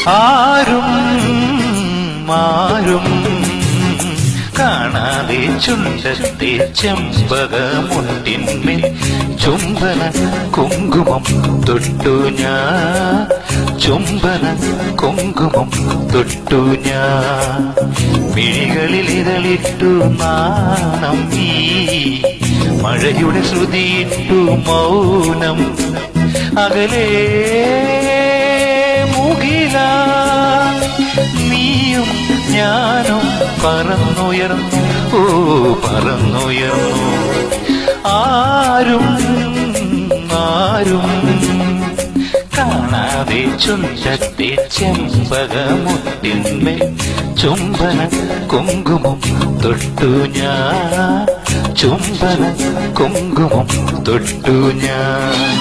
ആരും ആരും കാണാതെ ചുണ്ടത്തെ ചെമ്പകമുട്ടിന്മേൽ ചുംബന കുങ്കുമം തൊട്ടു ഞാൻ, ചുംബന കുങ്കുമം തൊട്ടു ഞാൻ. മിഴികളിൽ ഇതളിട്ടു നാണം നീ, മഴയുടെ ശ്രുതിയിട്ടു മൗനം. അകലേ മുകില നീയും ഞാനും പറന്നുയർന്നു, ഓ പറന്നുയർന്നു. ആരും ആരും കാണാതെ ചുണ്ടത്തെ ചെമ്പകമുട്ടിന്മേൽ ചുംബന കുങ്കുമം തൊട്ടു ഞാൻ, ചുംബന കുങ്കുമം തൊട്ടു ഞാൻ.